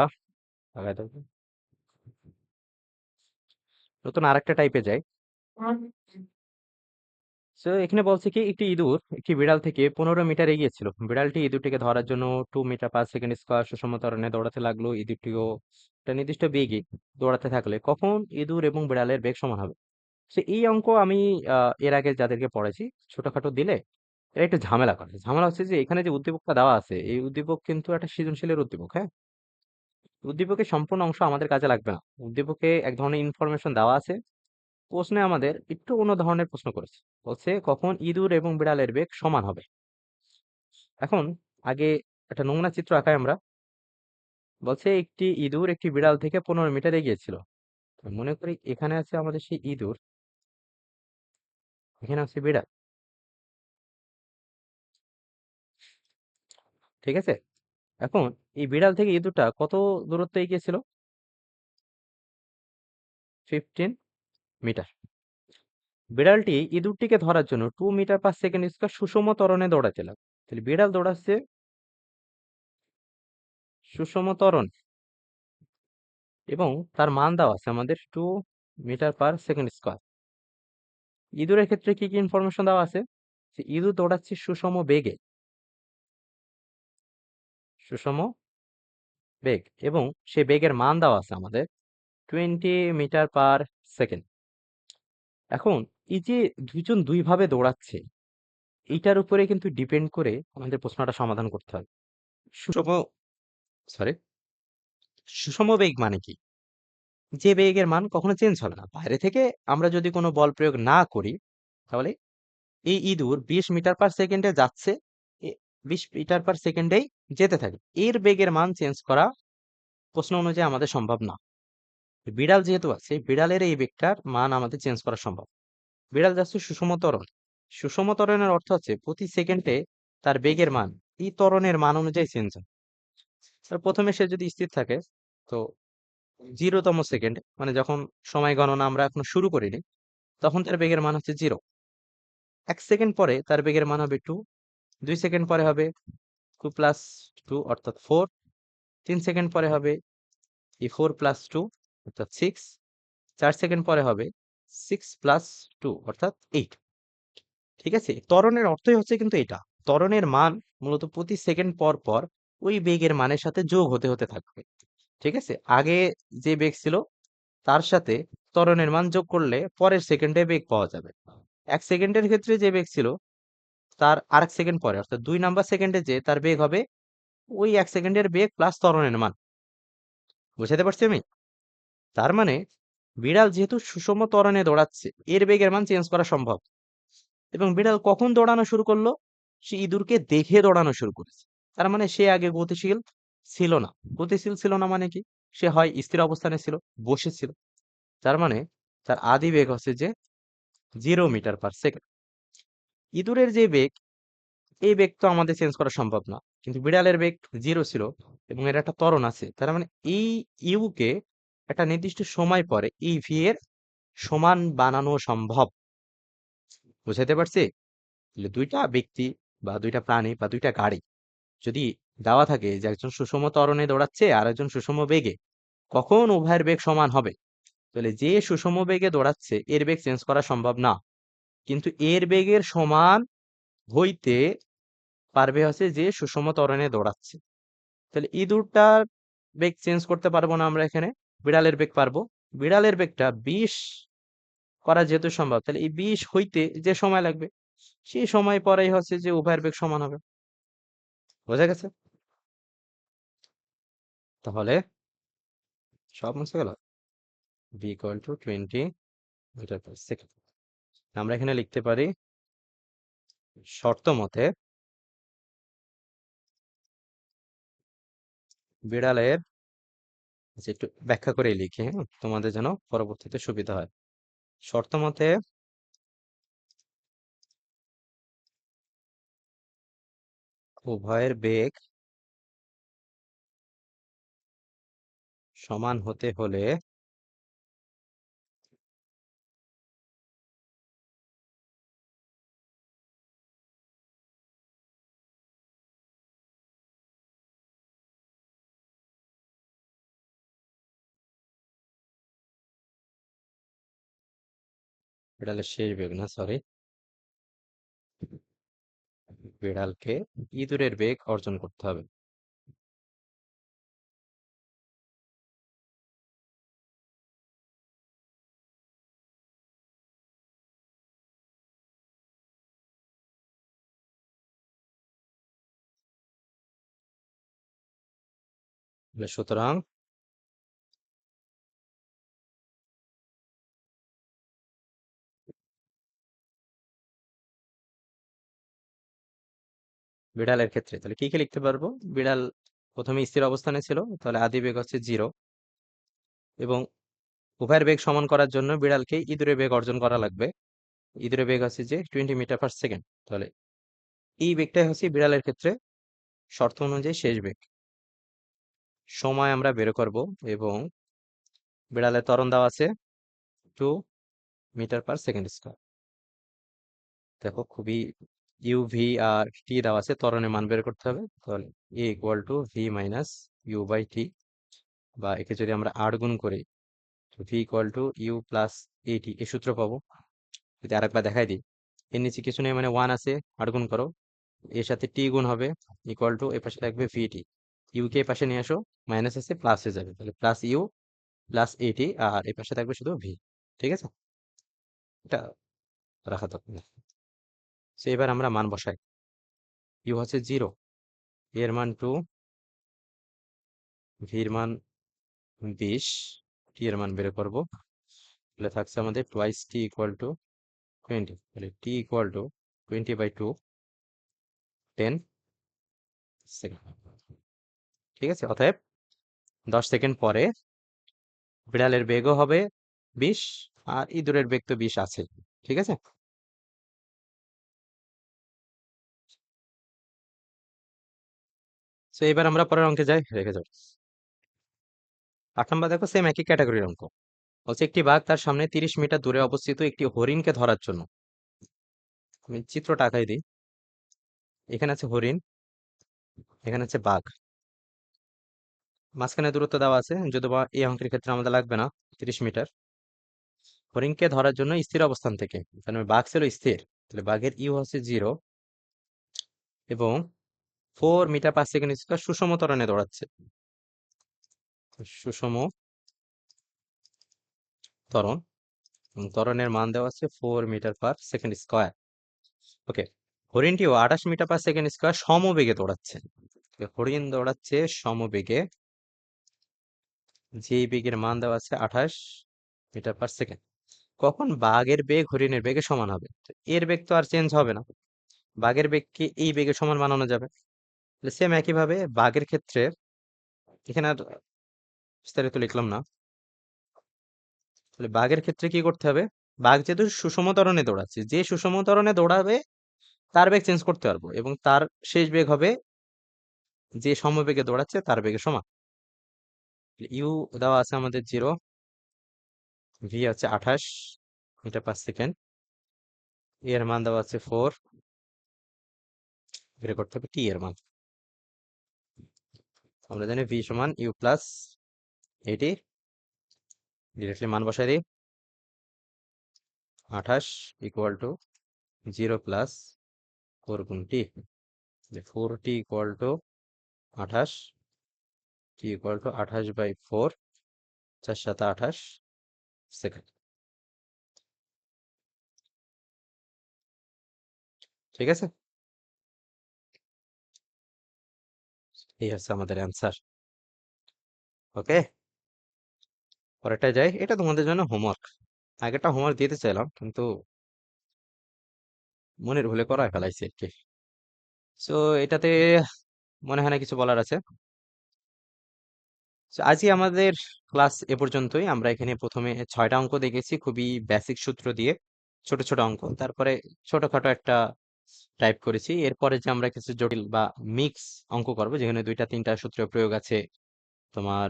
আগায় যাবো। নতুন আরেকটা টাইপে যাই। তো এখানে বলছে কি, একটি ইঁদুর একটি বিড়াল থেকে 15 মিটার এগিয়ে ছিল। বিড়ালটি ইঁদুরটিকে ধরার জন্য 2 মিটার/সেকেন্ড স্কোয়ার সুষম ত্বরণে দৌড়াতে লাগলো। ইঁদুরটিও একটা নির্দিষ্ট বেগে দৌড়াতে থাকলে কখন ইঁদুর এবং বিড়ালের বেগ সমান হবে? সে এই অঙ্ক আমি এর আগে যাদেরকে পড়াইছি, ছোটখাটো দিলে এরা একটু ঝামেলা করে। ঝামেলা হচ্ছে যে এখানে যে উদ্দীপকটা দেওয়া আছে, এই উদ্দীপক কিন্তু একটা সৃজনশীলের উদ্দীপক। হ্যাঁ, উদ্দীপকের সম্পূর্ণ অংশ আমাদের কাজে লাগবে না। উদ্দীপকে এক ধরনের ইনফরমেশন দেওয়া আছে, প্রশ্নে আমাদের একটু অন্য ধরনের প্রশ্ন করেছে। বলছে কখন ইঁদুর এবং বিড়ালের বেগ সমান হবে। এখন আগে একটা নমুনা চিত্র আঁকাই আমরা। বলছে একটি ইঁদুর একটি বিড়াল থেকে 15 মিটার এগিয়েছিল। মনে করি এখানে আছে আমাদের সেই ইঁদুর, এখানে আছে বিড়াল। ঠিক আছে, এখন এই বিড়াল থেকে ইঁদুরটা কত দূরত্ব এগিয়েছিল? 15 মিটার। বিড়ালটি ইঁদুরটিকে ধরার জন্য 2 মিটার/সেকেন্ড স্কোয়ার সুষম ত্বরণে দৌড়াতে লাগলো। তাহলে বিড়াল দৌড়াচ্ছে সুষম ত্বরণ, এবং তার মান দেওয়া আছে আমাদের 2 মিটার/সেকেন্ড স্কোয়ার। ইঁদুরের ক্ষেত্রে কি কি ইনফরমেশন দেওয়া আছে? যে ইঁদুর দৌড়াচ্ছে সুষম বেগে, সুষম বেগ, এবং সে বেগের মান দেওয়া আছে আমাদের 20 মিটার/সেকেন্ড। এখন এই যে দুইজন দুই ভাবে দৌড়াচ্ছে, এইটার উপরে কিন্তু ডিপেন্ড করে আমাদের প্রশ্নটা সমাধান করতে হবে। সুষম সরি সুষম বেগ মানে কি? যে বেগের মান কখনো চেঞ্জ হবে না। বাইরে থেকে আমরা যদি কোনো বল প্রয়োগ না করি, তাহলে এই ইঁদুর 20 মিটার/সেকেন্ডে যাচ্ছে, 20 মিটার/সেকেন্ডেই যেতে থাকে। এর বেগের মান চেঞ্জ করা প্রশ্ন অনুযায়ী আমাদের সম্ভব না। বিড়াল যেহেতু আছে, বিড়ালের এই বেগটার মান আমাদের চেঞ্জ করা সম্ভব। বিড়াল যাচ্ছে সুষম ত্বরণ। সুষম ত্বরণের অর্থ হচ্ছে প্রতি সেকেন্ডে তার বেগের মান এই ত্বরণের মান অনুযায়ী চেঞ্জ হয়। প্রথমে সে যদি স্থির থাকে, তো 0তম সেকেন্ড, মানে যখন সময় গণনা আমরা এখনো শুরু করিনি, তখন তার বেগের মান হচ্ছে 0। 1 সেকেন্ড পরে তার বেগের মান হবে 2। 2 সেকেন্ড পরে হবে 2 + 2 অর্থাৎ 4। 3 সেকেন্ড পরে হবে 4 + 2 অর্থাৎ 6। 4 সেকেন্ড পরে হবে 6 + 2 অর্থাৎ 8। ঠিক আছে, ত্বরণের অর্থই হচ্ছে কিন্তু এটা। ত্বরণের মান মূলত প্রতি সেকেন্ড পর পর ওই বেগের মানের সাথে যোগ হতে হতে থাকবে। ঠিক আছে, আগে যে বেগ ছিল তার সাথে ত্বরণের মান যোগ করলে পরের সেকেন্ডে বেগ পাওয়া যাবে। 1 সেকেন্ডের ক্ষেত্রে যে বেগ ছিল তার আরেক সেকেন্ড পরে অর্থাৎ 2 নাম্বার সেকেন্ডে যে তার বেগ হবে ওই 1 সেকেন্ডের বেগ প্লাস ত্বরণের মান। বুঝাতে পারছি আমি? তার মানে বিড়াল যেহেতু সুষম ত্বরণে দৌড়াচ্ছে, এর বেগের মান চেঞ্জ করা সম্ভব। এবং বিড়াল কখন দৌড়ানো শুরু করলো? সে ইঁদুরকে দেখে দৌড়ানো শুরু করেছে। তার মানে সে আগে গতিশীল ছিল না। গতিশীল ছিল না মানে কি? সে হয় স্থির অবস্থানে ছিল, বসেছিল। তার মানে তার আদি বেগ হচ্ছে যে 0 মিটার/সেকেন্ড। ইঁদুরের যে বেগ, এই বেগ তো আমাদের চেঞ্জ করা সম্ভব না, কিন্তু বিড়ালের বেগ 0 ছিল এবং এর একটা ত্বরণ আছে। তার মানে এই ইউকে একটা নির্দিষ্ট সময় পরে এই ভি এর সমান বানানো সম্ভব। বুঝাতে পারছি? তাহলে দুইটা ব্যক্তি বা দুইটা প্রাণী বা দুইটা গাড়ি যদি দেওয়া থাকে যে একজন সুষম ত্বরণে দৌড়াচ্ছে আর একজন সুষম বেগে, কখন উভয়ের বেগ সমান হবে? তাহলে যে সুষম বেগে দৌড়াচ্ছে এর বেগ চেঞ্জ করা সম্ভব না, কিন্তু এর বেগের সমান হইতে পারবে হচ্ছে যে সুষম ত্বরণে দৌড়াচ্ছে। তাহলে ইঁদুরটার বেগ চেঞ্জ করতে পারবো না আমরা এখানে, বিড়ালের বেগ পারবো। বিড়ালের বেগটা 20 করা যেহেতু সম্ভব, তাহলে এই 20 হইতে যে সময় লাগবে সেই সময় পরেই হচ্ছে যে উভয়ের বেগ সমান হবে। বোঝা গেছে? তাহলে সব মুছে গেল। v = 20 metre per second. আমরা এখানে লিখতে পারি শর্ত মতে বিড়ালের, যে একটু ব্যাখ্যা করে লিখি, হ্যাঁ, তোমাদের যেন পরবর্তীতে সুবিধা হয়। শর্ত মতে উভয়ের বেগ সমান হতে হলে বিড়ালের শেষ বেগ না, সরি, বিড়ালকে ইঁদুরের বেগ অর্জন করতে হবে। সুতরাং বিড়ালের ক্ষেত্রে তাহলে কি কি লিখতে পারবো? বিড়াল প্রথমে স্থির অবস্থানে ছিল, তাহলে আদি বেগ হচ্ছে 0, এবং উভয়ের বেগ সমান করার জন্য বিড়ালকে ইঁদুরের বেগ অর্জন করা লাগবে। ইঁদুরের বেগ হচ্ছে যে 20 মিটার/সেকেন্ড। তাহলে এই বেগটাই হচ্ছে বিড়ালের ক্ষেত্রে শর্ত অনুযায়ী শেষ বেগ। সময় আমরা বের করব, এবং বিড়ালের ত্বরণ দেওয়া আছে 2 মিটার/সেকেন্ড²। দেখো খুবই, ইউভি আর টি দেওয়া আছে, ত্বরণের মান বের করতে হবে। তাহলে a = v - u/t, বা একে যদি আমরা 8 গুণ করি, v = u + at, এই সূত্র পাবো। যদি আরেকবার দেখাই দিই, এর নিচে কিছু নেই মানে 1 আছে, 8 গুণ করো, এর সাথে টি গুণ হবে, এ পাশে থাকবে ভিটি। ইউ কে পাশে নিয়ে আসো, মাইনাস আছে প্লাস হয়ে যাবে, তাহলে +u + at, আর এই পাশে থাকবে শুধু ভি। ঠিক আছে, এটা রাখা দরকার। তো এবার আমরা মান বসাই। ইউ হচ্ছে 0, এর মান 2, ভির মান 20, টি এর মান বের করবো। তাহলে থাকছে আমাদের টোয়াইস টি = 20, তাহলে টি = 20/2, 10 সেকেন্ড। ঠিক আছে, অতএব 10 সেকেন্ড পরে বিড়ালের বেগও হবে 20, আর ইঁদুরের বেগ তো 20 আছে। ঠিক আছে। তো এবার আমরা পরের অঙ্কে যাই, রেখে যাও। 8 নম্বর দেখো, সেম একই ক্যাটাগরির অঙ্ক। বলছে একটি বাঘ তার সামনে 30 মিটার দূরে অবস্থিত একটি হরিণকে ধরার জন্য, আমি চিত্রটা আঁকাই দিই। এখানে আছে হরিণ, এখানে আছে বাঘ, মাঝখানে দূরত্ব দেওয়া আছে, যদিও বা এই অঙ্কের ক্ষেত্রে আমাদের লাগবে না। 30 মিটার। হরিণকে ধরার জন্য স্থির অবস্থান থেকে, কারণ বাঘ ছিল স্থির, তাহলে বাঘের ইউ হচ্ছে 0, এবং 4 মিটার/সেকেন্ড সুষম ত্বরণে দৌড়াচ্ছে। সুষম ত্বরণ, ত্বরণের মান দেওয়া আছে 4 মিটার/সেকেন্ড। ওকে। হরিণটিও 28 মিটার/সেকেন্ড সমবেগে দৌড়াচ্ছে। হরিণ দৌড়াচ্ছে সমবেগে, যেই বেগের মান দেওয়া আছে 28 মিটার/সেকেন্ড। কখন বাঘের বেগ হরিণের বেগে সমান হবে? তো এর বেগ তো আর চেঞ্জ হবে না, বাঘের বেগকে এই বেগে সমান বানানো যাবে। সেম একইভাবে বাঘের ক্ষেত্রে, এখানে আর বিস্তারিত লিখলাম না। তাহলে বাঘের ক্ষেত্রে কি করতে হবে? বাঘ যেহেতু সুষম ত্বরণে দৌড়াচ্ছে, যে সুষম ত্বরণে দৌড়াবে তার বেগ চেঞ্জ করতে পারবো, এবং তার শেষ বেগ হবে যে সমবেগে দৌড়াচ্ছে তার বেগের সমান। ইউ দেওয়া আছে আমাদের 0, ভি আছে 28 মিটার/সেকেন্ড, এর মান দেওয়া আছে 4, বের করতে হবে টি এর মান। আমরা জানি ভি সমান ইউ প্লাস এইটি, ডিরেক্টলি মান বসাই দিই। 28 ইকুয়াল টু 0 প্লাস 4 গুণ টি, 4t equal to 28, T equal to 28/4, 4 × 7 = 28 second. ঠিক আছে, এই হচ্ছে আমাদের অ্যান্সার। ওকে, পরেরটা যাই। এটা তোমাদের জন্য হোমওয়ার্ক, আগেরটা হোমওয়ার্ক দিতে চাইলাম কিন্তু মনের ভুলে করায় ফেলাইছি আর কি। সো এটাতে মনে হয় না কিছু বলার আছে। So, আজকে আমাদের ক্লাস এ পর্যন্তই। আমরা এখানে প্রথমে 6টা অঙ্ক দেখেছি, খুবই বেসিক সূত্র দিয়ে, ছোট ছোট অঙ্ক। তারপরে ছোটখাটো একটা টাইপ করেছি। এরপরে যে আমরা কিছু জটিল বা মিক্স অঙ্ক করবো, যেখানে 2টা 3টা সূত্রের প্রয়োগ আছে। তোমার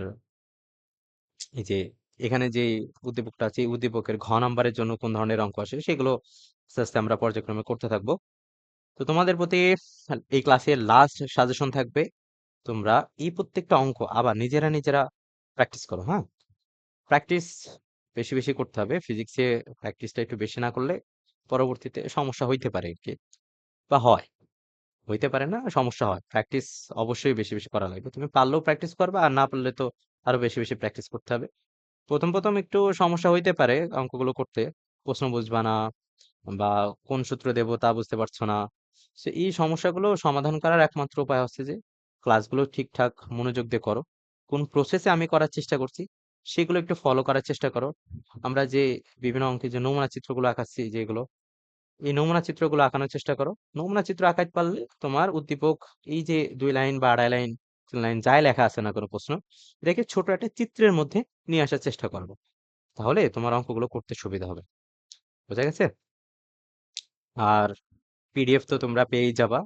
এই যে এখানে যে উদ্দীপকটা আছে, এই উদ্দীপকের ঘ নাম্বারের জন্য কোন ধরনের অঙ্ক আসে, সেগুলো আস্তে আস্তে আমরা পর্যায়ক্রমে করতে থাকবো। তো তোমাদের প্রতি এই ক্লাসের লাস্ট সাজেশন থাকবে, তোমরা এই প্রত্যেকটা অঙ্ক আবার নিজেরা নিজেরা প্র্যাকটিস করো। হ্যাঁ, প্র্যাকটিস বেশি বেশি করতে হবে। ফিজিক্সে প্র্যাকটিসটা একটু বেশি না করলে পরবর্তীতে সমস্যা হইতে পারে আর কি, বা হয়, হইতে পারে না, সমস্যা হয়। প্র্যাকটিস অবশ্যই বেশি বেশি করা লাগবে। তুমি পারলেও প্র্যাকটিস করবে, আর না পারলে তো আরো বেশি বেশি প্র্যাকটিস করতে হবে। প্রথম প্রথম একটু সমস্যা হইতে পারে অঙ্কগুলো করতে, প্রশ্ন বুঝবা না, বা কোন সূত্র দেব তা বুঝতে পারছো না। তো এই সমস্যাগুলো সমাধান করার একমাত্র উপায় হচ্ছে যে ক্লাসগুলো ঠিকঠাক মনোযোগ দিয়ে করো। কোন প্রসেসে আমি করার চেষ্টা করছি সেগুলো একটু ফলো করার চেষ্টা করো। আমরা যে বিভিন্ন অঙ্কে যে নমুনা চিত্রগুলো আঁকাচ্ছি, যেগুলো এই নমুনা চিত্রগুলো আঁকানোর চেষ্টা করো। নমুনা চিত্র আঁকাইতে পারলে তোমার উদ্দীপক, এই যে 2 লাইন বা 2.5 লাইন 3 লাইন যাই লেখা আছে না কোনো প্রশ্ন, এটাকে ছোট একটা চিত্রের মধ্যে নিয়ে আসার চেষ্টা করবো। তাহলে তোমার অঙ্কগুলো করতে সুবিধা হবে। বোঝা গেছে? আর পিডিএফ তো তোমরা পেয়েই যাবা।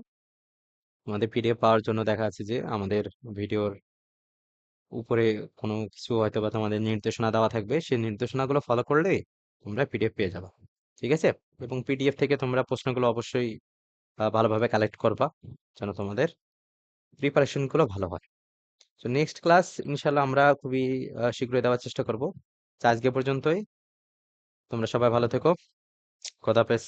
আমাদের পিডিএফ পাওয়ার জন্য দেখা যাচ্ছে যে আমাদের ভিডিওর উপরে কোনো কিছু হয়তো বা তোমাদের নির্দেশনা দেওয়া থাকবে, সেই নির্দেশনাগুলো ফলো করলে তোমরা পিডিএফ পেয়ে যাবা। ঠিক আছে? এবং পিডিএফ থেকে তোমরা প্রশ্নগুলো অবশ্যই ভালোভাবে কালেক্ট করবা, যেন তোমাদের প্রিপারেশন গুলো ভালো হয়। তো নেক্সট ক্লাস ইনশাল্লাহ আমরা খুবই শীঘ্রই দেওয়ার চেষ্টা করব। আজকে পর্যন্তই, তোমরা সবাই ভালো থেকো। খোদা হাফেজ।